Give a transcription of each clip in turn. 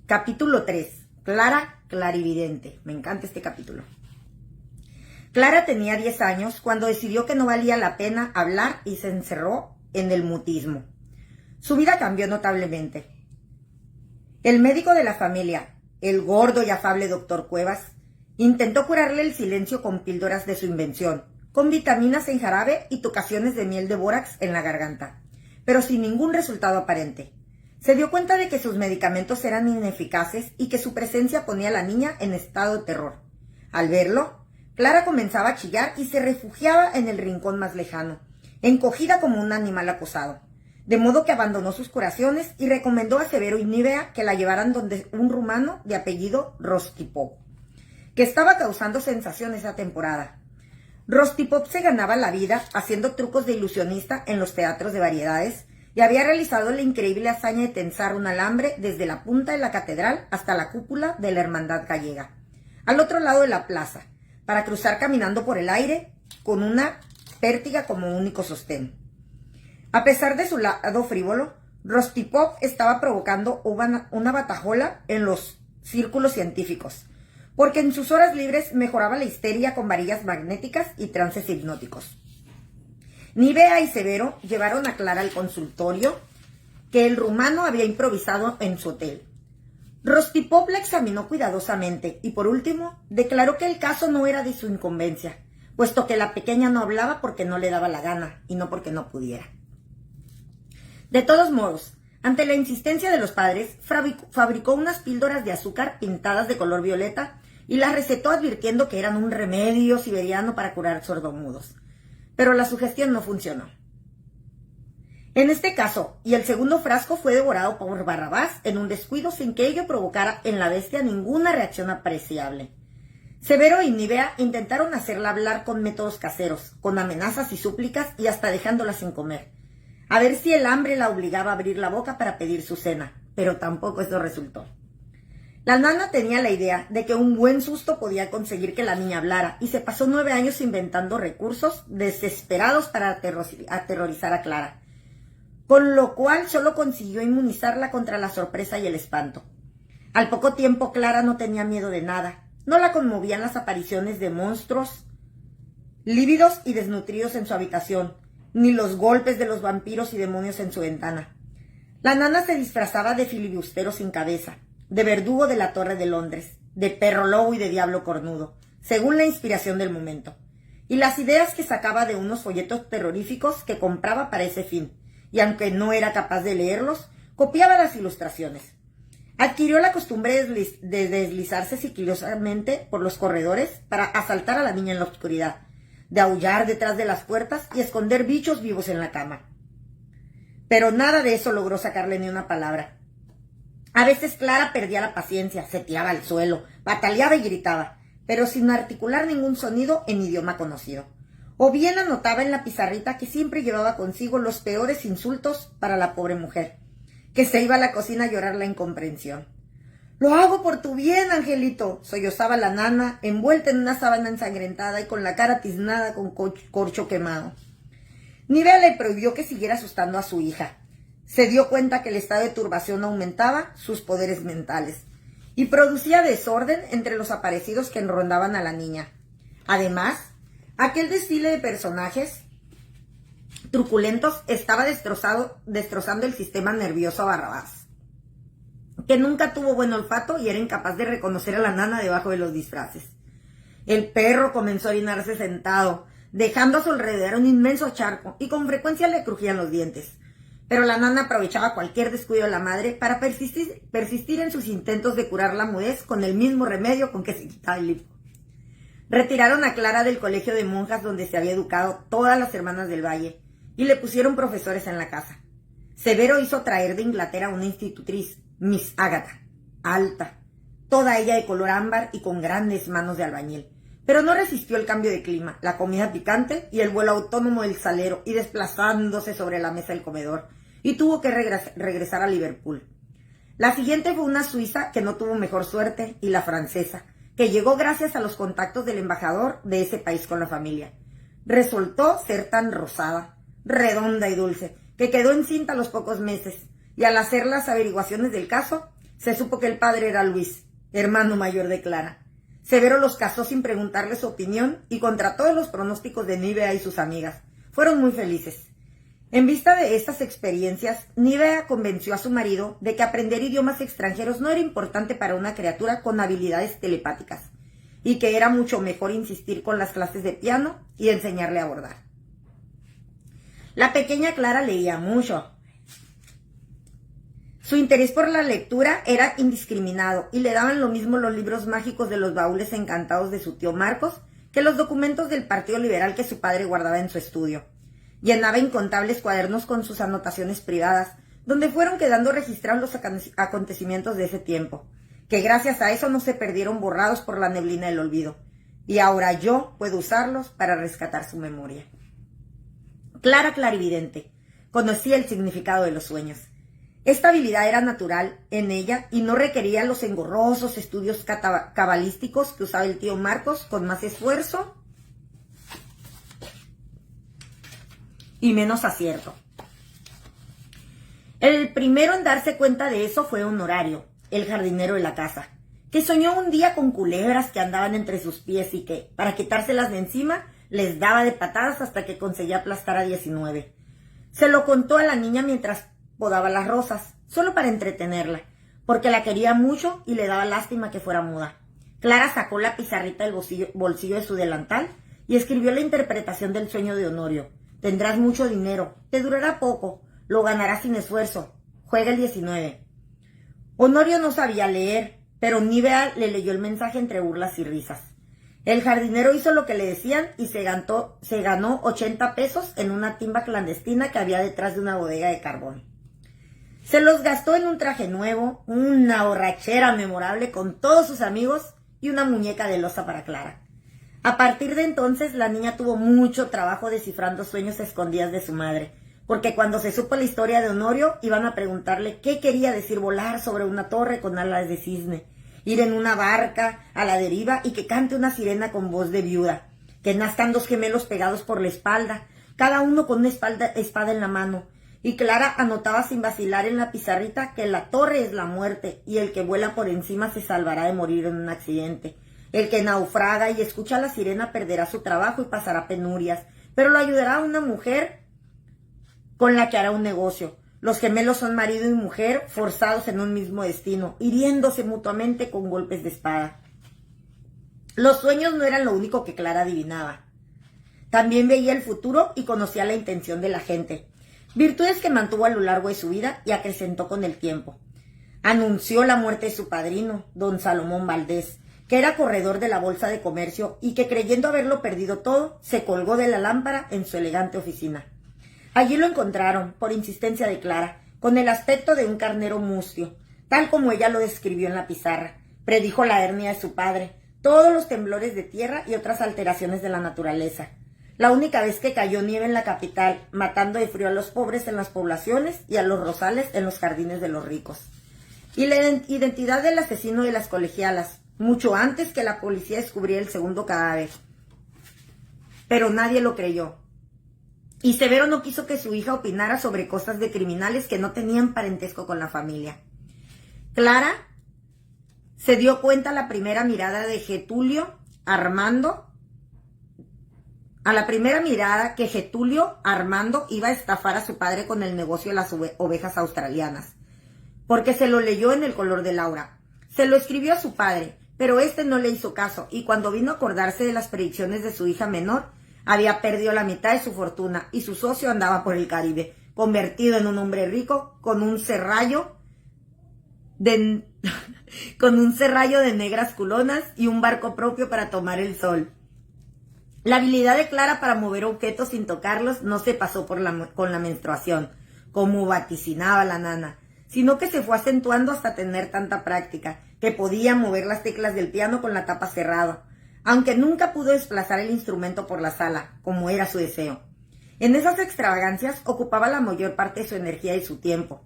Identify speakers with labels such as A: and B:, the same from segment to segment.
A: Capítulo 3. Clara clarividente. Me encanta este capítulo. Clara tenía 10 años cuando decidió que no valía la pena hablar y se encerró en el mutismo. Su vida cambió notablemente. El médico de la familia, el gordo y afable doctor Cuevas, intentó curarle el silencio con píldoras de su invención, con vitaminas en jarabe y tocaciones de miel de bórax en la garganta, pero sin ningún resultado aparente. Se dio cuenta de que sus medicamentos eran ineficaces y que su presencia ponía a la niña en estado de terror. Al verlo, Clara comenzaba a chillar y se refugiaba en el rincón más lejano, encogida como un animal acosado. De modo que abandonó sus curaciones y recomendó a Severo y Nivea que la llevaran donde un rumano de apellido Rostipop, que estaba causando sensación esa temporada. Rostipop se ganaba la vida haciendo trucos de ilusionista en los teatros de variedades y había realizado la increíble hazaña de tensar un alambre desde la punta de la catedral hasta la cúpula de la Hermandad Gallega, al otro lado de la plaza, para cruzar caminando por el aire con una pértiga como único sostén. A pesar de su lado frívolo, Rostipop estaba provocando una batajola en los círculos científicos, porque en sus horas libres mejoraba la histeria con varillas magnéticas y trances hipnóticos. Nivea y Severo llevaron a Clara al consultorio que el rumano había improvisado en su hotel. Rostipop la examinó cuidadosamente y por último declaró que el caso no era de su incumbencia, puesto que la pequeña no hablaba porque no le daba la gana y no porque no pudiera. De todos modos, ante la insistencia de los padres, fabricó unas píldoras de azúcar pintadas de color violeta y las recetó advirtiendo que eran un remedio siberiano para curar sordomudos. Pero la sugestión no funcionó. En este caso, y el segundo frasco fue devorado por Barrabás en un descuido sin que ello provocara en la bestia ninguna reacción apreciable. Severo y Nivea intentaron hacerla hablar con métodos caseros, con amenazas y súplicas y hasta dejándola sin comer, a ver si el hambre la obligaba a abrir la boca para pedir su cena, pero tampoco esto resultó. La nana tenía la idea de que un buen susto podía conseguir que la niña hablara y se pasó 9 años inventando recursos desesperados para aterrorizar a Clara, con lo cual solo consiguió inmunizarla contra la sorpresa y el espanto. Al poco tiempo Clara no tenía miedo de nada, no la conmovían las apariciones de monstruos lívidos y desnutridos en su habitación, ni los golpes de los vampiros y demonios en su ventana. La nana se disfrazaba de filibustero sin cabeza, de verdugo de la Torre de Londres, de perro lobo y de diablo cornudo, según la inspiración del momento, y las ideas que sacaba de unos folletos terroríficos que compraba para ese fin, y aunque no era capaz de leerlos, copiaba las ilustraciones. Adquirió la costumbre de deslizarse sigilosamente por los corredores para asaltar a la niña en la oscuridad, de aullar detrás de las puertas y esconder bichos vivos en la cama. Pero nada de eso logró sacarle ni una palabra. A veces Clara perdía la paciencia, se tiraba al suelo, bataleaba y gritaba, pero sin articular ningún sonido en idioma conocido. O bien anotaba en la pizarrita que siempre llevaba consigo los peores insultos para la pobre mujer, que se iba a la cocina a llorar la incomprensión. «Lo hago por tu bien, Angelito», sollozaba la nana, envuelta en una sábana ensangrentada y con la cara tiznada con corcho quemado. Nivea le prohibió que siguiera asustando a su hija. Se dio cuenta que el estado de turbación aumentaba sus poderes mentales y producía desorden entre los aparecidos que rondaban a la niña. Además, aquel desfile de personajes truculentos estaba destrozando el sistema nervioso a Barrabás, que nunca tuvo buen olfato y era incapaz de reconocer a la nana debajo de los disfraces. El perro comenzó a orinarse sentado, dejando a su alrededor un inmenso charco, y con frecuencia le crujían los dientes. Pero la nana aprovechaba cualquier descuido de la madre para persistir en sus intentos de curar la mudez con el mismo remedio con que se quitaba el hipo. Retiraron a Clara del colegio de monjas donde se había educado todas las hermanas del Valle y le pusieron profesores en la casa. Severo hizo traer de Inglaterra una institutriz, Miss Ágata, alta, toda ella de color ámbar y con grandes manos de albañil. Pero no resistió el cambio de clima, la comida picante y el vuelo autónomo del salero y desplazándose sobre la mesa del comedor, y tuvo que regresar a Liverpool. La siguiente fue una suiza que no tuvo mejor suerte y la francesa, que llegó gracias a los contactos del embajador de ese país con la familia. Resultó ser tan rosada, redonda y dulce, que quedó encinta a los pocos meses, y al hacer las averiguaciones del caso, Se supo que el padre era Luis, hermano mayor de Clara. Severo los casó sin preguntarle su opinión y contra todos los pronósticos de Nívea y sus amigas. Fueron muy felices. En vista de estas experiencias, Nívea convenció a su marido de que aprender idiomas extranjeros no era importante para una criatura con habilidades telepáticas y que era mucho mejor insistir con las clases de piano y enseñarle a bordar. La pequeña Clara leía mucho. Su interés por la lectura era indiscriminado y le daban lo mismo los libros mágicos de los baúles encantados de su tío Marcos que los documentos del Partido Liberal que su padre guardaba en su estudio. Llenaba incontables cuadernos con sus anotaciones privadas, donde fueron quedando registrados los acontecimientos de ese tiempo, que gracias a eso no se perdieron borrados por la neblina del olvido, y ahora yo puedo usarlos para rescatar su memoria. Clara clarividente, conocía el significado de los sueños. Esta habilidad era natural en ella y no requería los engorrosos estudios cabalísticos que usaba el tío Marcos con más esfuerzo y menos acierto. El primero en darse cuenta de eso fue Honorario, el jardinero de la casa, que soñó un día con culebras que andaban entre sus pies y que, para quitárselas de encima, les daba de patadas hasta que conseguía aplastar a 19. Se lo contó a la niña mientras podaba las rosas, solo para entretenerla, porque la quería mucho y le daba lástima que fuera muda. Clara sacó la pizarrita del bolsillo de su delantal y escribió la interpretación del sueño de Honorio. Tendrás mucho dinero, te durará poco, lo ganarás sin esfuerzo, juega el 19. Honorio no sabía leer, pero Nívea le leyó el mensaje entre burlas y risas. El jardinero hizo lo que le decían y se ganó 80 pesos en una timba clandestina que había detrás de una bodega de carbón. Se los gastó en un traje nuevo, una borrachera memorable con todos sus amigos y una muñeca de loza para Clara. A partir de entonces, la niña tuvo mucho trabajo descifrando sueños escondidas de su madre, porque cuando se supo la historia de Honorio, iban a preguntarle qué quería decir volar sobre una torre con alas de cisne, ir en una barca a la deriva y que cante una sirena con voz de viuda, que nazcan dos gemelos pegados por la espalda, cada uno con una espada en la mano. Y Clara anotaba sin vacilar en la pizarrita que la torre es la muerte y el que vuela por encima se salvará de morir en un accidente. El que naufraga y escucha a la sirena perderá su trabajo y pasará penurias, pero lo ayudará una mujer con la que hará un negocio. Los gemelos son marido y mujer forzados en un mismo destino, hiriéndose mutuamente con golpes de espada. Los sueños no eran lo único que Clara adivinaba. También veía el futuro y conocía la intención de la gente. Virtudes que mantuvo a lo largo de su vida y acrecentó con el tiempo. Anunció la muerte de su padrino, don Salomón Valdés, que era corredor de la Bolsa de Comercio y que, creyendo haberlo perdido todo, se colgó de la lámpara en su elegante oficina. Allí lo encontraron, por insistencia de Clara, con el aspecto de un carnero mustio, tal como ella lo describió en la pizarra. Predijo la hernia de su padre, todos los temblores de tierra y otras alteraciones de la naturaleza. La única vez que cayó nieve en la capital, matando de frío a los pobres en las poblaciones y a los rosales en los jardines de los ricos. Y la identidad del asesino de las colegialas, mucho antes que la policía descubriera el segundo cadáver. Pero nadie lo creyó. Y Severo no quiso que su hija opinara sobre cosas de criminales que no tenían parentesco con la familia. Clara se dio cuenta a la primera mirada que Getulio Armando iba a estafar a su padre con el negocio de las ovejas australianas, porque se lo leyó en El color de Laura. Se lo escribió a su padre, pero este no le hizo caso, y cuando vino a acordarse de las predicciones de su hija menor, había perdido la mitad de su fortuna, y su socio andaba por el Caribe, convertido en un hombre rico, con un serrallo de negras culonas y un barco propio para tomar el sol. La habilidad de Clara para mover objetos sin tocarlos no se pasó con la menstruación, como vaticinaba la nana, sino que se fue acentuando hasta tener tanta práctica, que podía mover las teclas del piano con la tapa cerrada, aunque nunca pudo desplazar el instrumento por la sala, como era su deseo. En esas extravagancias ocupaba la mayor parte de su energía y su tiempo.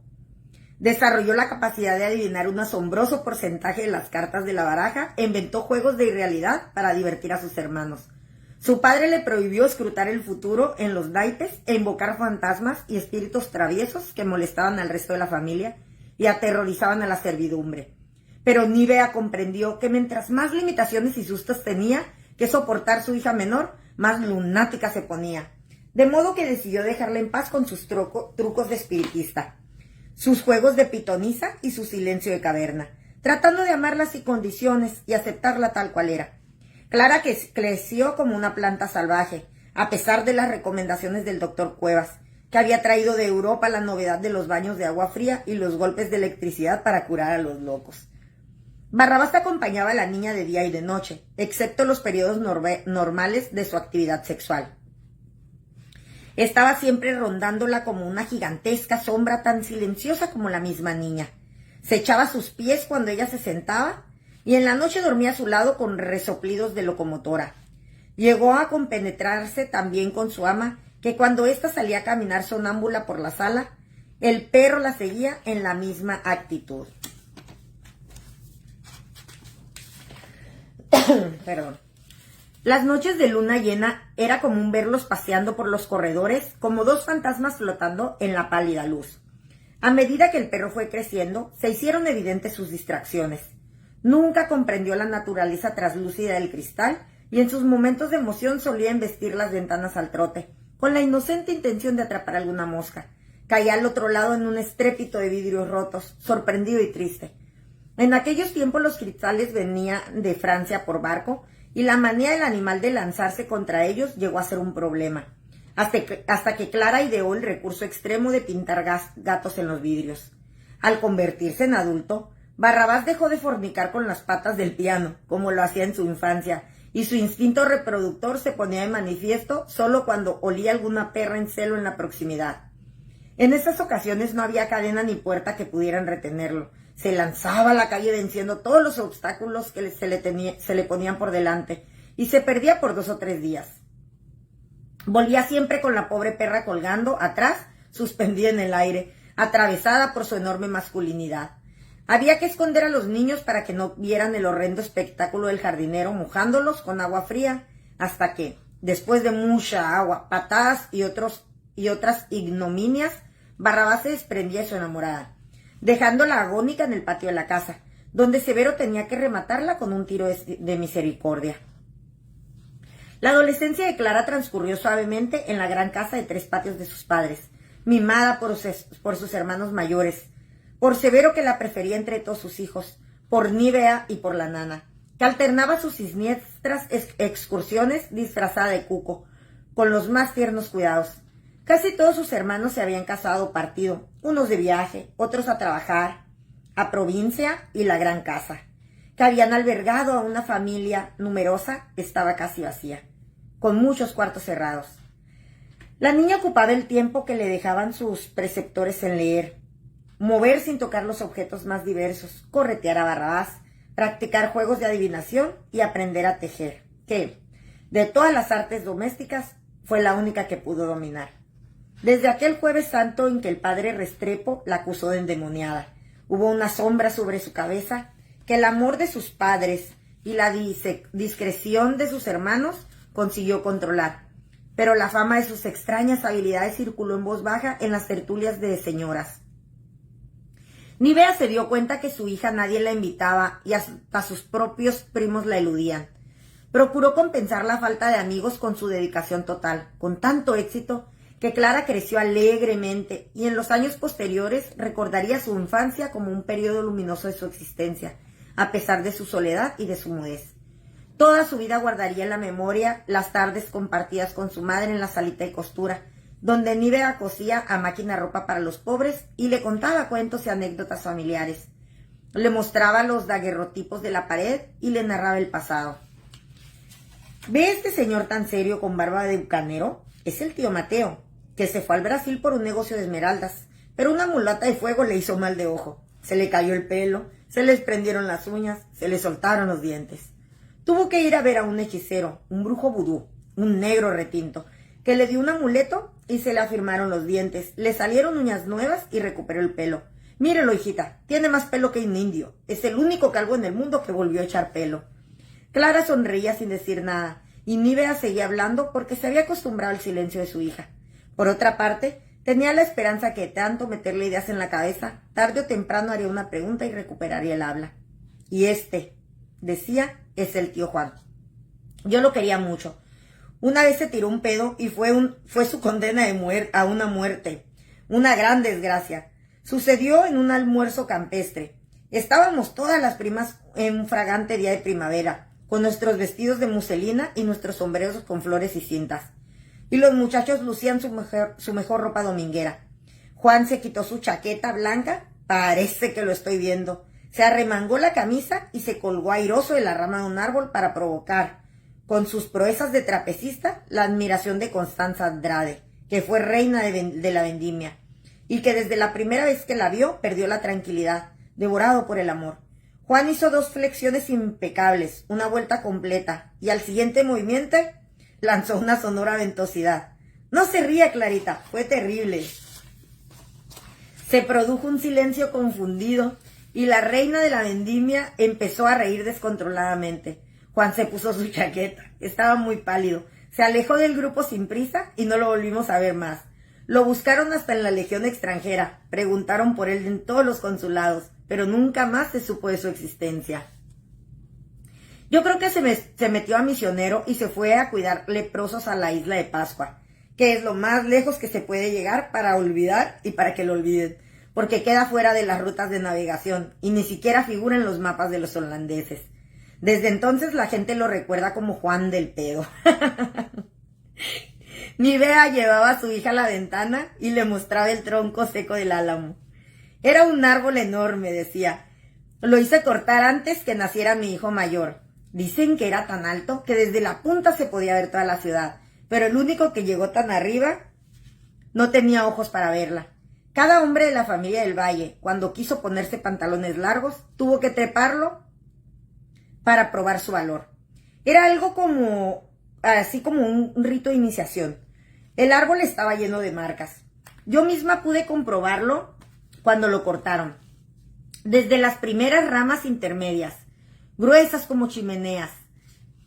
A: Desarrolló la capacidad de adivinar un asombroso porcentaje de las cartas de la baraja e inventó juegos de irrealidad para divertir a sus hermanos. Su padre le prohibió escrutar el futuro en los naipes e invocar fantasmas y espíritus traviesos que molestaban al resto de la familia, y aterrorizaban a la servidumbre. Pero Nívea comprendió que mientras más limitaciones y sustos tenía que soportar su hija menor, más lunática se ponía. De modo que decidió dejarla en paz con sus trucos de espiritista, sus juegos de pitonisa y su silencio de caverna, tratando de amarla sin condiciones y aceptarla tal cual era. Clara que creció como una planta salvaje, a pesar de las recomendaciones del doctor Cuevas, que había traído de Europa la novedad de los baños de agua fría y los golpes de electricidad para curar a los locos. Barrabás acompañaba a la niña de día y de noche, excepto los periodos normales de su actividad sexual. Estaba siempre rondándola como una gigantesca sombra tan silenciosa como la misma niña. Se echaba a sus pies cuando ella se sentaba y en la noche dormía a su lado con resoplidos de locomotora. Llegó a compenetrarse también con su ama, que cuando ésta salía a caminar sonámbula por la sala, el perro la seguía en la misma actitud. Perdón. Las noches de luna llena era común verlos paseando por los corredores como dos fantasmas flotando en la pálida luz. A medida que el perro fue creciendo, se hicieron evidentes sus distracciones. Nunca comprendió la naturaleza traslúcida del cristal y en sus momentos de emoción solía embestir las ventanas al trote, con la inocente intención de atrapar alguna mosca. Caía al otro lado en un estrépito de vidrios rotos, sorprendido y triste. En aquellos tiempos los cristales venían de Francia por barco y la manía del animal de lanzarse contra ellos llegó a ser un problema, hasta que Clara ideó el recurso extremo de pintar gatos en los vidrios. Al convertirse en adulto, Barrabás dejó de fornicar con las patas del piano, como lo hacía en su infancia, y su instinto reproductor se ponía de manifiesto solo cuando olía alguna perra en celo en la proximidad. En estas ocasiones no había cadena ni puerta que pudieran retenerlo. Se lanzaba a la calle venciendo todos los obstáculos que se le ponían por delante y se perdía por 2 o 3 días. Volvía siempre con la pobre perra colgando atrás, suspendida en el aire, atravesada por su enorme masculinidad. Había que esconder a los niños para que no vieran el horrendo espectáculo del jardinero mojándolos con agua fría, hasta que, después de mucha agua, patadas y otras ignominias, Barrabás se desprendía de su enamorada, dejándola agónica en el patio de la casa, donde Severo tenía que rematarla con un tiro de misericordia. La adolescencia de Clara transcurrió suavemente en la gran casa de 3 patios de sus padres, mimada por sus hermanos mayores, por Severo, que la prefería entre todos sus hijos, por Nívea y por la nana, que alternaba sus siniestras excursiones disfrazada de cuco, con los más tiernos cuidados. Casi todos sus hermanos se habían casado o partido, unos de viaje, otros a trabajar, a provincia, y la gran casa, que habían albergado a una familia numerosa, estaba casi vacía, con muchos cuartos cerrados. La niña ocupaba el tiempo que le dejaban sus preceptores en leer, mover sin tocar los objetos más diversos, corretear a Barrabás, practicar juegos de adivinación y aprender a tejer, que, de todas las artes domésticas, fue la única que pudo dominar. Desde aquel Jueves Santo en que el padre Restrepo la acusó de endemoniada, hubo una sombra sobre su cabeza que el amor de sus padres y la discreción de sus hermanos consiguió controlar, pero la fama de sus extrañas habilidades circuló en voz baja en las tertulias de señoras. Nívea se dio cuenta que su hija nadie la invitaba y hasta sus propios primos la eludían. Procuró compensar la falta de amigos con su dedicación total, con tanto éxito que Clara creció alegremente y en los años posteriores recordaría su infancia como un periodo luminoso de su existencia, a pesar de su soledad y de su mudez. Toda su vida guardaría en la memoria las tardes compartidas con su madre en la salita de costura, donde Nívea cosía a máquina ropa para los pobres y le contaba cuentos y anécdotas familiares. Le mostraba los daguerrotipos de la pared y le narraba el pasado. ¿Ve este señor tan serio con barba de bucanero? Es el tío Mateo, que se fue al Brasil por un negocio de esmeraldas, pero una mulata de fuego le hizo mal de ojo. Se le cayó el pelo, se le prendieron las uñas, se le soltaron los dientes. Tuvo que ir a ver a un hechicero, un brujo vudú, un negro retinto, que le dio un amuleto y se le afirmaron los dientes, le salieron uñas nuevas y recuperó el pelo. Mírelo, hijita, tiene más pelo que un indio. Es el único calvo en el mundo que volvió a echar pelo. Clara sonreía sin decir nada, y Nívea seguía hablando porque se había acostumbrado al silencio de su hija. Por otra parte, Tenía la esperanza que tanto meterle ideas en la cabeza, tarde o temprano haría una pregunta y recuperaría el habla. Y decía, es el tío Juan. Yo lo quería mucho. Una vez se tiró un pedo y fue su condena a una muerte. Una gran desgracia. Sucedió en un almuerzo campestre. Estábamos todas las primas en un fragante día de primavera, con nuestros vestidos de muselina y nuestros sombreros con flores y cintas. Y los muchachos lucían su mejor ropa dominguera. Juan se quitó su chaqueta blanca, parece que lo estoy viendo. Se arremangó la camisa y se colgó airoso de la rama de un árbol para provocar, con sus proezas de trapecista, la admiración de Constanza Andrade, que fue reina de la vendimia, y que desde la primera vez que la vio perdió la tranquilidad, devorado por el amor. Juan hizo 2 flexiones impecables, una vuelta completa, y al siguiente movimiento lanzó una sonora ventosidad. No se ría, Clarita, fue terrible. Se produjo un silencio confundido, y la reina de la vendimia empezó a reír descontroladamente. Juan se puso su chaqueta, estaba muy pálido, se alejó del grupo sin prisa y no lo volvimos a ver más. Lo buscaron hasta en la Legión extranjera, preguntaron por él en todos los consulados, pero nunca más se supo de su existencia. Yo creo que se metió a misionero y se fue a cuidar leprosos a la isla de Pascua, que es lo más lejos que se puede llegar para olvidar y para que lo olviden, porque queda fuera de las rutas de navegación y ni siquiera figura en los mapas de los holandeses. Desde entonces la gente lo recuerda como Juan del Pedo. Nivea llevaba a su hija a la ventana y le mostraba el tronco seco del álamo. Era un árbol enorme, decía. Lo hice cortar antes que naciera mi hijo mayor. Dicen que era tan alto que desde la punta se podía ver toda la ciudad, pero el único que llegó tan arriba no tenía ojos para verla. Cada hombre de la familia del Valle, cuando quiso ponerse pantalones largos, tuvo que treparlo para probar su valor. Era algo así como un rito de iniciación. El árbol estaba lleno de marcas. Yo misma pude comprobarlo cuando lo cortaron. Desde las primeras ramas intermedias, gruesas como chimeneas,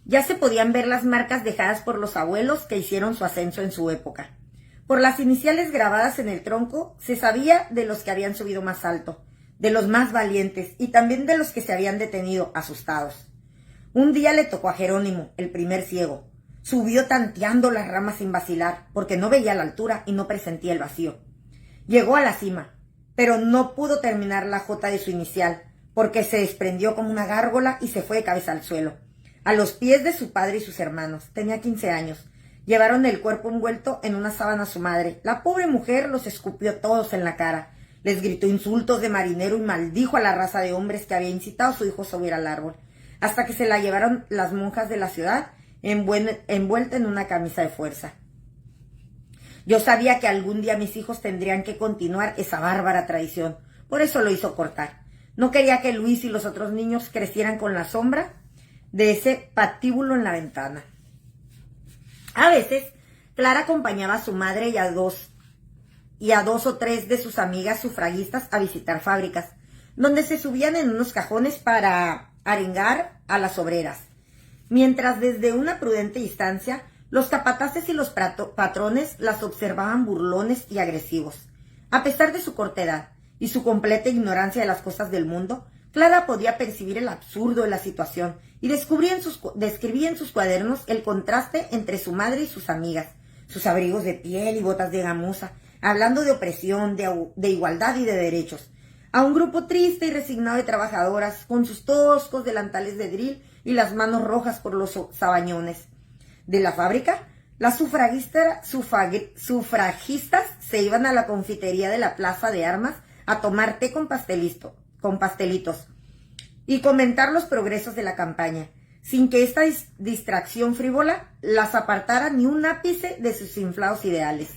A: ya se podían ver las marcas dejadas por los abuelos que hicieron su ascenso en su época. Por las iniciales grabadas en el tronco, se sabía de los que habían subido más alto, de los más valientes y también de los que se habían detenido, asustados. Un día le tocó a Jerónimo, el primer ciego. Subió tanteando las ramas sin vacilar, porque no veía la altura y no presentía el vacío. Llegó a la cima, pero no pudo terminar la jota de su inicial, porque se desprendió como una gárgola y se fue de cabeza al suelo, a los pies de su padre y sus hermanos. Tenía 15 años. Llevaron el cuerpo envuelto en una sábana a su madre. La pobre mujer los escupió todos en la cara. Les gritó insultos de marinero y maldijo a la raza de hombres que había incitado a su hijo a subir al árbol, hasta que se la llevaron las monjas de la ciudad envuelta en una camisa de fuerza. Yo sabía que algún día mis hijos tendrían que continuar esa bárbara tradición, por eso lo hizo cortar. No quería que Luis y los otros niños crecieran con la sombra de ese patíbulo en la ventana. A veces, Clara acompañaba a su madre y a dos o tres de sus amigas sufragistas a visitar fábricas, donde se subían en unos cajones para arengar a las obreras, mientras desde una prudente distancia los capataces y los patrones las observaban burlones y agresivos. A pesar de su corta edad y su completa ignorancia de las cosas del mundo, Clara podía percibir el absurdo de la situación y describía en sus cuadernos el contraste entre su madre y sus amigas, sus abrigos de piel y botas de gamuza, hablando de opresión, de igualdad y de derechos, a un grupo triste y resignado de trabajadoras con sus toscos delantales de dril y las manos rojas por los sabañones de la fábrica. Las sufragistas se iban a la confitería de la Plaza de Armas a tomar té con pastelitos y comentar los progresos de la campaña, sin que esta distracción frívola las apartara ni un ápice de sus inflados ideales.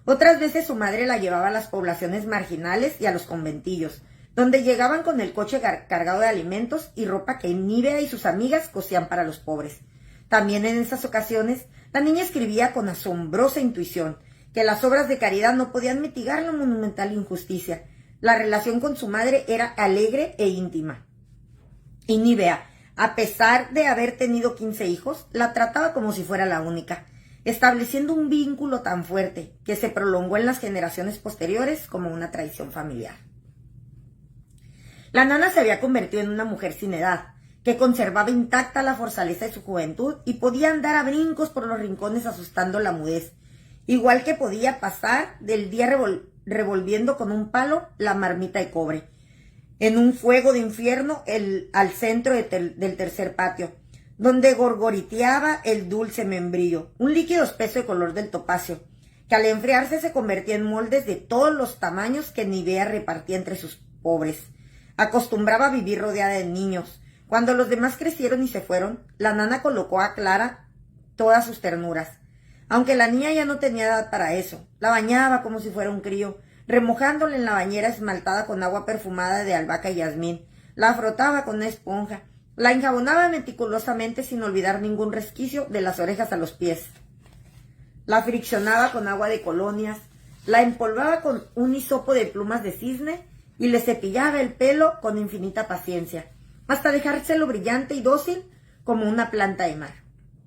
A: Otras veces su madre la llevaba a las poblaciones marginales y a los conventillos, donde llegaban con el coche cargado de alimentos y ropa que Nivea y sus amigas cosían para los pobres. También en esas ocasiones, la niña escribía con asombrosa intuición que las obras de caridad no podían mitigar la monumental injusticia. La relación con su madre era alegre e íntima. Y Nivea, a pesar de haber tenido 15 hijos, la trataba como si fuera la única. estableciendo un vínculo tan fuerte que se prolongó en las generaciones posteriores como una tradición familiar. La nana se había convertido en una mujer sin edad, que conservaba intacta la fortaleza de su juventud y podía andar a brincos por los rincones asustando la mudez, igual que podía pasar del día revolviendo con un palo la marmita de cobre, en un fuego de infierno al centro del tercer patio, donde gorgoriteaba el dulce membrillo, un líquido espeso de color del topacio, que al enfriarse se convertía en moldes de todos los tamaños que Nivea repartía entre sus pobres. Acostumbraba a vivir rodeada de niños. Cuando los demás crecieron y se fueron, la nana colocó a Clara todas sus ternuras. Aunque la niña ya no tenía edad para eso, la bañaba como si fuera un crío, remojándola en la bañera esmaltada con agua perfumada de albahaca y jazmín. La frotaba con una esponja, la enjabonaba meticulosamente sin olvidar ningún resquicio de las orejas a los pies. La friccionaba con agua de colonias, la empolvaba con un hisopo de plumas de cisne y le cepillaba el pelo con infinita paciencia, hasta dejárselo brillante y dócil como una planta de mar.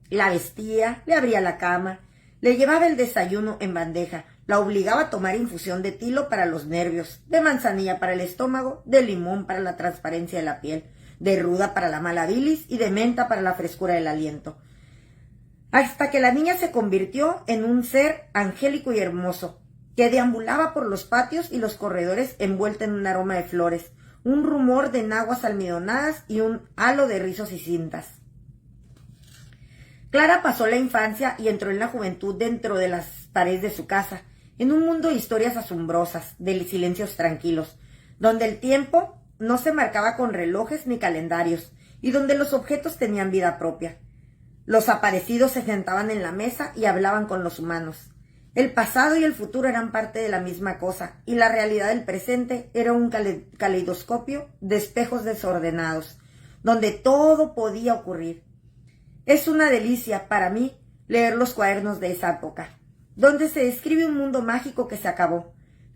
A: La vestía, le abría la cama, le llevaba el desayuno en bandeja, la obligaba a tomar infusión de tilo para los nervios, de manzanilla para el estómago, de limón para la transparencia de la piel, de ruda para la mala bilis y de menta para la frescura del aliento. Hasta que la niña se convirtió en un ser angélico y hermoso, que deambulaba por los patios y los corredores envuelta en un aroma de flores, un rumor de enaguas almidonadas y un halo de rizos y cintas. Clara pasó la infancia y entró en la juventud dentro de las paredes de su casa, en un mundo de historias asombrosas, de silencios tranquilos, donde el tiempo no se marcaba con relojes ni calendarios, y donde los objetos tenían vida propia. Los aparecidos se sentaban en la mesa y hablaban con los humanos. El pasado y el futuro eran parte de la misma cosa, y la realidad del presente era un caleidoscopio de espejos desordenados, donde todo podía ocurrir. Es una delicia para mí leer los cuadernos de esa época, donde se describe un mundo mágico que se acabó.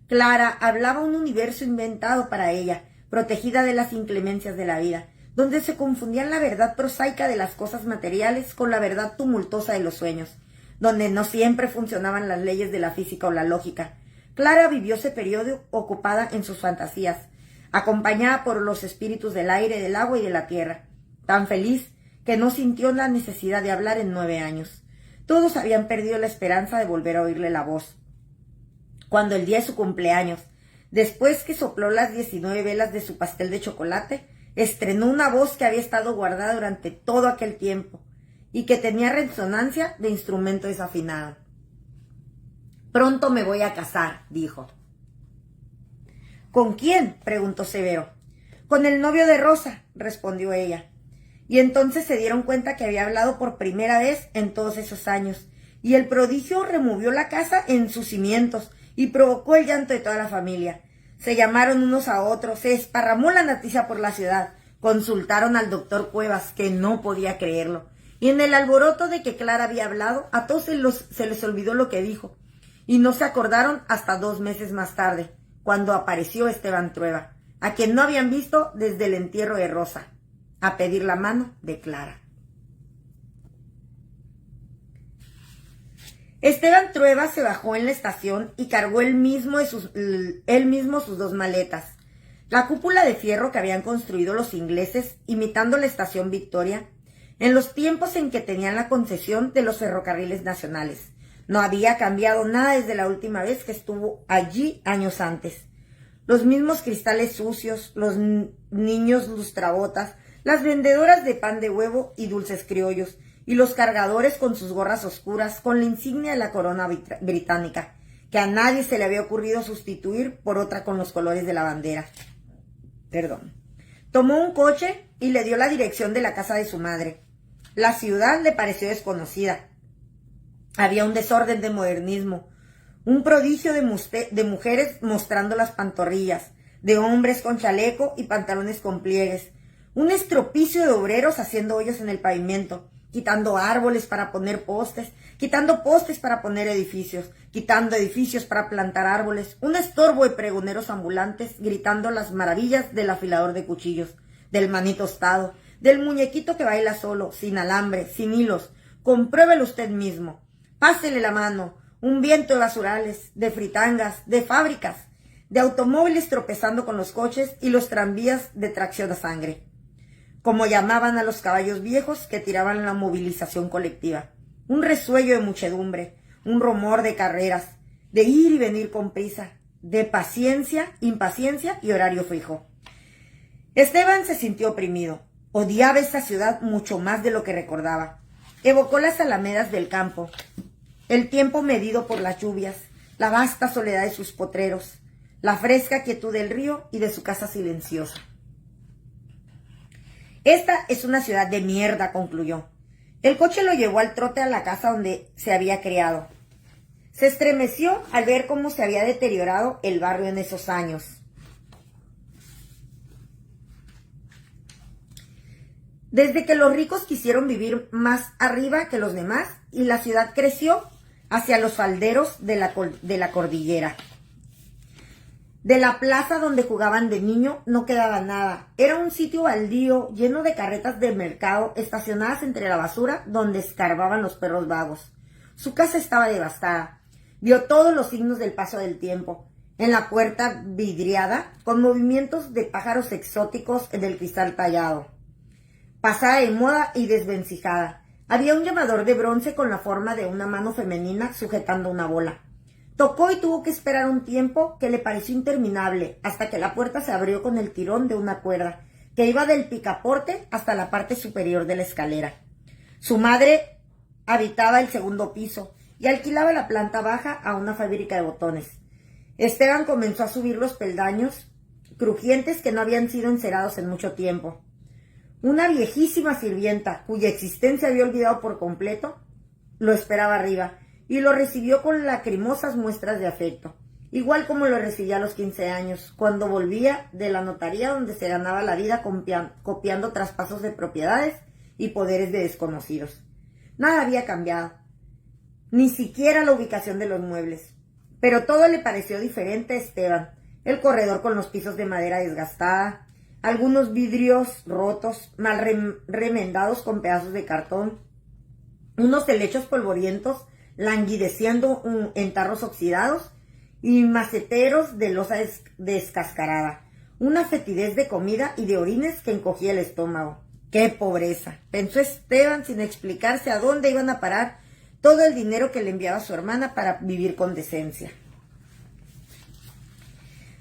A: Clara hablaba un universo inventado para ella, protegida de las inclemencias de la vida, donde se confundían la verdad prosaica de las cosas materiales con la verdad tumultuosa de los sueños, donde no siempre funcionaban las leyes de la física o la lógica. Clara vivió ese periodo ocupada en sus fantasías, acompañada por los espíritus del aire, del agua y de la tierra, tan feliz que no sintió la necesidad de hablar en 9 años. Todos habían perdido la esperanza de volver a oírle la voz. Cuando el día de su cumpleaños, después que sopló las 19 velas de su pastel de chocolate, estrenó una voz que había estado guardada durante todo aquel tiempo y que tenía resonancia de instrumento desafinado. «Pronto me voy a casar», dijo. «¿Con quién?», preguntó Severo. «Con el novio de Rosa», respondió ella. Y entonces se dieron cuenta que había hablado por primera vez en todos esos años, y el prodigio removió la casa en sus cimientos y provocó el llanto de toda la familia. Se llamaron unos a otros, se esparramó la noticia por la ciudad, consultaron al doctor Cuevas, que no podía creerlo, y en el alboroto de que Clara había hablado, a todos se les olvidó lo que dijo, y no se acordaron hasta 2 meses más tarde, cuando apareció Esteban Trueba, a quien no habían visto desde el entierro de Rosa, a pedir la mano de Clara. Esteban Trueba se bajó en la estación y cargó él mismo sus 2 maletas. La cúpula de fierro que habían construido los ingleses, imitando la estación Victoria, en los tiempos en que tenían la concesión de los ferrocarriles nacionales. No había cambiado nada desde la última vez que estuvo allí años antes. Los mismos cristales sucios, los niños lustrabotas, las vendedoras de pan de huevo y dulces criollos, y los cargadores con sus gorras oscuras, con la insignia de la corona británica, que a nadie se le había ocurrido sustituir por otra con los colores de la bandera. Tomó un coche y le dio la dirección de la casa de su madre. La ciudad le pareció desconocida. Había un desorden de modernismo, un prodigio de mujeres mostrando las pantorrillas, de hombres con chaleco y pantalones con pliegues, un estropicio de obreros haciendo hoyos en el pavimento, quitando árboles para poner postes, quitando postes para poner edificios, quitando edificios para plantar árboles, un estorbo de pregoneros ambulantes gritando las maravillas del afilador de cuchillos, del maní tostado, del muñequito que baila solo, sin alambre, sin hilos. Compruébelo usted mismo. Pásele la mano. Un viento de basurales, de fritangas, de fábricas, de automóviles tropezando con los coches y los tranvías de tracción a sangre, como llamaban a los caballos viejos que tiraban la movilización colectiva. Un resuello de muchedumbre, un rumor de carreras, de ir y venir con prisa, de paciencia, impaciencia y horario fijo. Esteban se sintió oprimido. Odiaba esta ciudad mucho más de lo que recordaba. Evocó las alamedas del campo, el tiempo medido por las lluvias, la vasta soledad de sus potreros, la fresca quietud del río y de su casa silenciosa. Esta es una ciudad de mierda, concluyó. El coche lo llevó al trote a la casa donde se había criado. Se estremeció al ver cómo se había deteriorado el barrio en esos años. Desde que los ricos quisieron vivir más arriba que los demás y la ciudad creció hacia los falderos de la cordillera. De la plaza donde jugaban de niño no quedaba nada. Era un sitio baldío lleno de carretas de mercado estacionadas entre la basura donde escarbaban los perros vagos. Su casa estaba devastada. Vio todos los signos del paso del tiempo. En la puerta vidriada, con movimientos de pájaros exóticos en el cristal tallado. Pasada de moda y desvencijada. Había un llamador de bronce con la forma de una mano femenina sujetando una bola. Tocó y tuvo que esperar un tiempo que le pareció interminable, hasta que la puerta se abrió con el tirón de una cuerda, que iba del picaporte hasta la parte superior de la escalera. Su madre habitaba el segundo piso y alquilaba la planta baja a una fábrica de botones. Esteban comenzó a subir los peldaños crujientes que no habían sido encerados en mucho tiempo. Una viejísima sirvienta, cuya existencia había olvidado por completo, lo esperaba arriba y lo recibió con lacrimosas muestras de afecto, igual como lo recibía a los 15 años, cuando volvía de la notaría donde se ganaba la vida copiando traspasos de propiedades y poderes de desconocidos. Nada había cambiado, ni siquiera la ubicación de los muebles, pero todo le pareció diferente a Esteban: el corredor con los pisos de madera desgastada, algunos vidrios rotos, mal remendados con pedazos de cartón, unos helechos polvorientos languideciendo en tarros oxidados y maceteros de loza descascarada, una fetidez de comida y de orines que encogía el estómago. ¡Qué pobreza!, pensó Esteban sin explicarse a dónde iban a parar todo el dinero que le enviaba su hermana para vivir con decencia.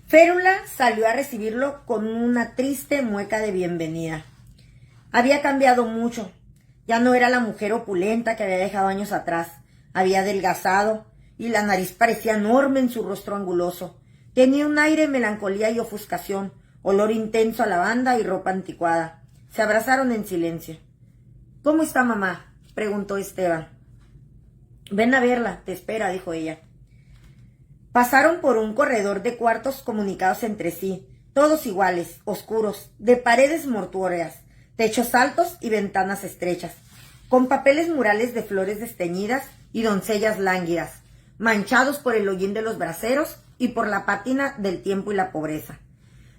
A: Férula salió a recibirlo con una triste mueca de bienvenida. Había cambiado mucho. Ya no era la mujer opulenta que había dejado años atrás. Había adelgazado y la nariz parecía enorme en su rostro anguloso. Tenía un aire de melancolía y ofuscación, olor intenso a lavanda y ropa anticuada. Se abrazaron en silencio. ¿Cómo está mamá?, preguntó Esteban. Ven a verla, te espera, dijo ella. Pasaron por un corredor de cuartos comunicados entre sí, todos iguales, oscuros, de paredes mortuorias, techos altos y ventanas estrechas, con papeles murales de flores desteñidas y doncellas lánguidas, manchados por el hollín de los braseros y por la pátina del tiempo y la pobreza.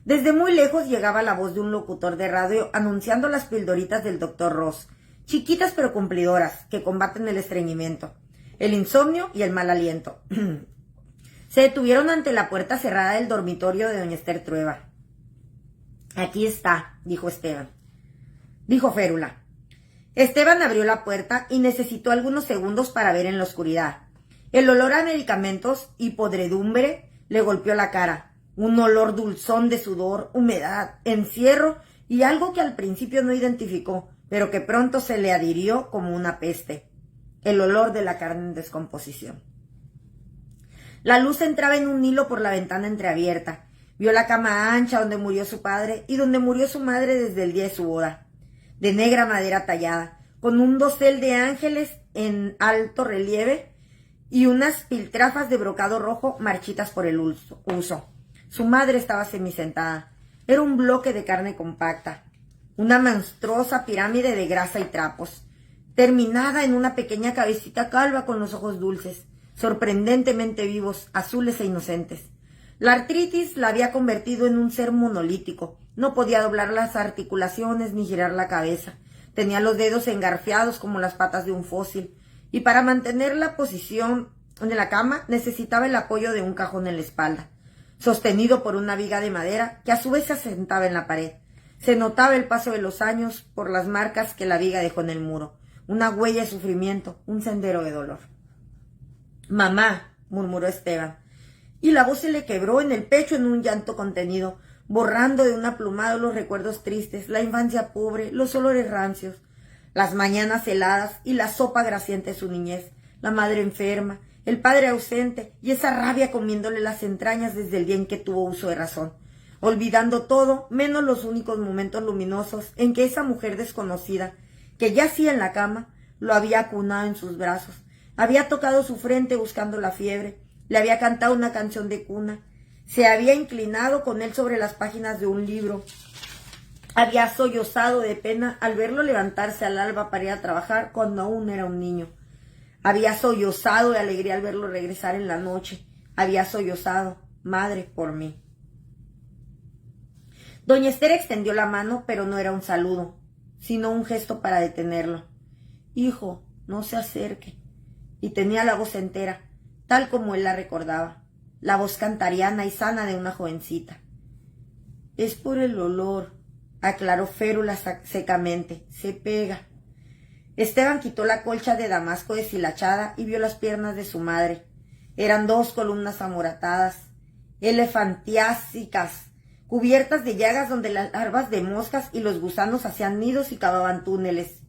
A: Desde muy lejos llegaba la voz de un locutor de radio anunciando las pildoritas del Dr. Ross, chiquitas pero cumplidoras, que combaten el estreñimiento, el insomnio y el mal aliento. Se detuvieron ante la puerta cerrada del dormitorio de doña Esther Trueba. Aquí está, dijo Esteban. Dijo Férula. Esteban abrió la puerta y necesitó algunos segundos para ver en la oscuridad. El olor a medicamentos y podredumbre le golpeó la cara. Un olor dulzón de sudor, humedad, encierro y algo que al principio no identificó, pero que pronto se le adhirió como una peste. El olor de la carne en descomposición. La luz entraba en un hilo por la ventana entreabierta. Vio la cama ancha donde murió su padre y donde murió su madre desde el día de su boda, de negra madera tallada, con un dosel de ángeles en alto relieve y unas piltrafas de brocado rojo marchitas por el uso. Su madre estaba semisentada. Era un bloque de carne compacta, una monstruosa pirámide de grasa y trapos, terminada en una pequeña cabecita calva con los ojos dulces, sorprendentemente vivos, azules e inocentes. La artritis la había convertido en un ser monolítico. No podía doblar las articulaciones ni girar la cabeza. Tenía los dedos engarfiados como las patas de un fósil y para mantener la posición de la cama necesitaba el apoyo de un cajón en la espalda, sostenido por una viga de madera que a su vez se asentaba en la pared. Se notaba el paso de los años por las marcas que la viga dejó en el muro, una huella de sufrimiento, un sendero de dolor. «Mamá», murmuró Esteban, y la voz se le quebró en el pecho en un llanto contenido, borrando de una plumada los recuerdos tristes, la infancia pobre, los olores rancios, las mañanas heladas y la sopa grasienta de su niñez, la madre enferma, el padre ausente y esa rabia comiéndole las entrañas desde el día en que tuvo uso de razón, olvidando todo menos los únicos momentos luminosos en que esa mujer desconocida, que yacía en la cama, lo había acunado en sus brazos, había tocado su frente buscando la fiebre, le había cantado una canción de cuna, se había inclinado con él sobre las páginas de un libro, había sollozado de pena al verlo levantarse al alba para ir a trabajar cuando aún era un niño, había sollozado de alegría al verlo regresar en la noche, había sollozado, madre, por mí. Doña Esther extendió la mano, pero no era un saludo, sino un gesto para detenerlo. «Hijo, no se acerque». Y tenía la voz entera, tal como él la recordaba, la voz cantariana y sana de una jovencita. «Es por el olor», aclaró Férula secamente, «se pega». Esteban quitó la colcha de damasco deshilachada y vio las piernas de su madre. Eran 2 columnas amoratadas, elefantiásicas, cubiertas de llagas donde las larvas de moscas y los gusanos hacían nidos y cavaban túneles.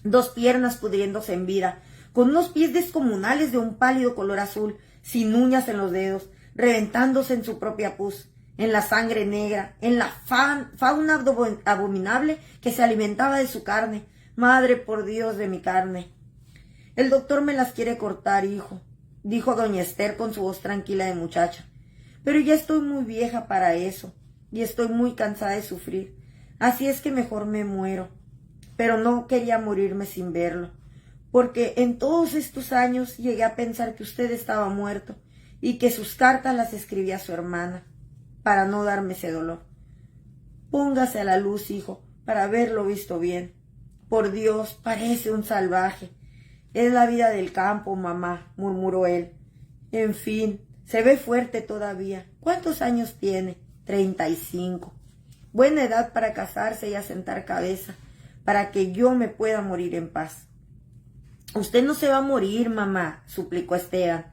A: 2 piernas pudriéndose en vida, con unos pies descomunales de un pálido color azul, sin uñas en los dedos, reventándose en su propia pus, en la sangre negra, en la fauna abominable que se alimentaba de su carne. «Madre, por Dios, de mi carne». «El doctor me las quiere cortar, hijo», dijo doña Esther con su voz tranquila de muchacha. «Pero ya estoy muy vieja para eso, y estoy muy cansada de sufrir, así es que mejor me muero». Pero no quería morirme sin verlo, porque en todos estos años llegué a pensar que usted estaba muerto y que sus cartas las escribía a su hermana, para no darme ese dolor. «Póngase a la luz, hijo, para haberlo visto bien. Por Dios, parece un salvaje». «Es la vida del campo, mamá», murmuró él. «En fin, se ve fuerte todavía. ¿Cuántos años tiene?» 35. «Buena edad para casarse y asentar cabeza, para que yo me pueda morir en paz». «Usted no se va a morir, mamá», suplicó Esteban.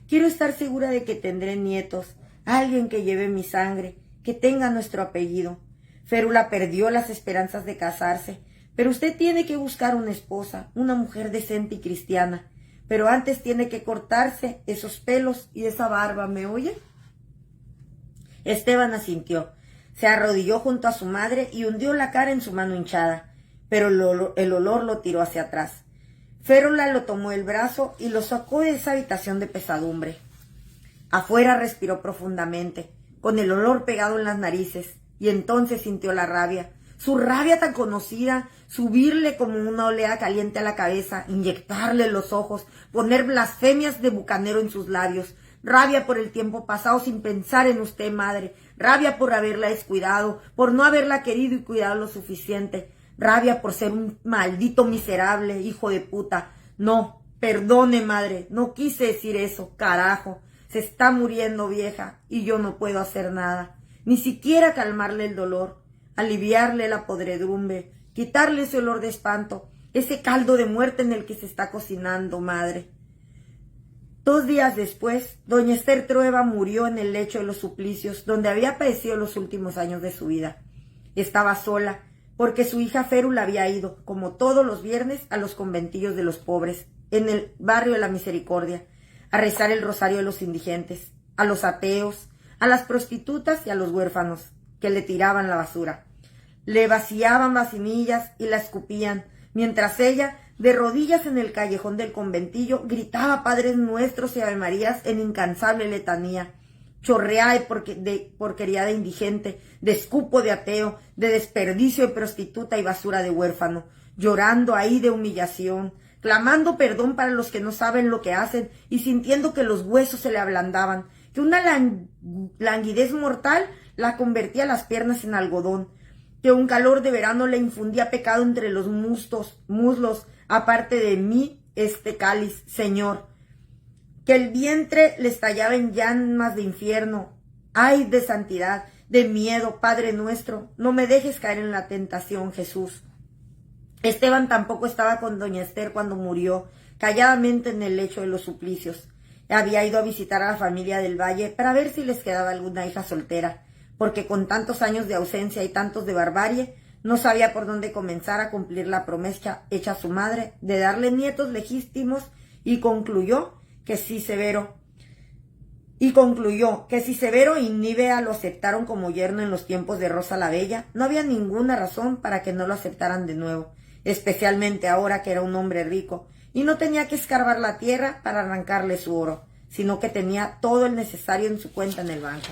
A: «Quiero estar segura de que tendré nietos, alguien que lleve mi sangre, que tenga nuestro apellido». Férula perdió las esperanzas de casarse, pero usted tiene que buscar una esposa, una mujer decente y cristiana. Pero antes tiene que cortarse esos pelos y esa barba, ¿me oye? Esteban asintió. Se arrodilló junto a su madre y hundió la cara en su mano hinchada, pero el olor lo tiró hacia atrás. Férula lo tomó el brazo y lo sacó de esa habitación de pesadumbre. Afuera respiró profundamente, con el olor pegado en las narices, y entonces sintió la rabia, su rabia tan conocida, subirle como una oleada caliente a la cabeza, inyectarle los ojos, poner blasfemias de bucanero en sus labios. Rabia por el tiempo pasado sin pensar en usted, madre. Rabia por haberla descuidado, por no haberla querido y cuidado lo suficiente. Rabia por ser un maldito miserable, hijo de puta. No, perdone, madre, no quise decir eso, carajo. Se está muriendo, vieja, y yo no puedo hacer nada. Ni siquiera calmarle el dolor, aliviarle la podredumbre, quitarle ese olor de espanto, ese caldo de muerte en el que se está cocinando, madre. 2 días después, doña Esther Trueba murió en el lecho de los suplicios, donde había padecido los últimos años de su vida. Estaba sola, porque su hija Férula había ido, como todos los viernes, a los conventillos de los pobres, en el barrio de la Misericordia, a rezar el rosario de los indigentes, a los ateos, a las prostitutas y a los huérfanos, que le tiraban la basura. Le vaciaban vacinillas y la escupían, mientras ella, de rodillas en el callejón del conventillo, gritaba Padres Nuestros y Ave Marías en incansable letanía, chorreada de porquería de indigente, de escupo de ateo, de desperdicio de prostituta y basura de huérfano, llorando ahí de humillación, clamando perdón para los que no saben lo que hacen y sintiendo que los huesos se le ablandaban, que una languidez mortal la convertía las piernas en algodón, que un calor de verano le infundía pecado entre los muslos, aparte de mí, este cáliz, Señor, que el vientre le estallaba en llamas de infierno. Ay, de santidad, de miedo, Padre nuestro, no me dejes caer en la tentación, Jesús. Esteban tampoco estaba con doña Esther cuando murió, calladamente en el lecho de los suplicios. Había ido a visitar a la familia del Valle para ver si les quedaba alguna hija soltera, porque con tantos años de ausencia y tantos de barbarie, no sabía por dónde comenzar a cumplir la promesa hecha a su madre de darle nietos legítimos, y concluyó que si Severo y Nívea lo aceptaron como yerno en los tiempos de Rosa la Bella, no había ninguna razón para que no lo aceptaran de nuevo, especialmente ahora que era un hombre rico, y no tenía que escarbar la tierra para arrancarle su oro, sino que tenía todo el necesario en su cuenta en el banco.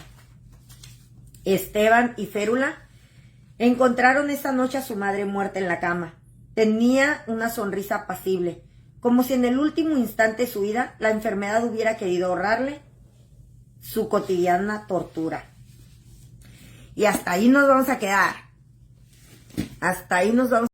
A: Esteban y Férula encontraron esa noche a su madre muerta en la cama. Tenía una sonrisa apacible, como si en el último instante de su vida la enfermedad hubiera querido ahorrarle su cotidiana tortura. Y hasta ahí nos vamos a quedar. Hasta ahí nos vamos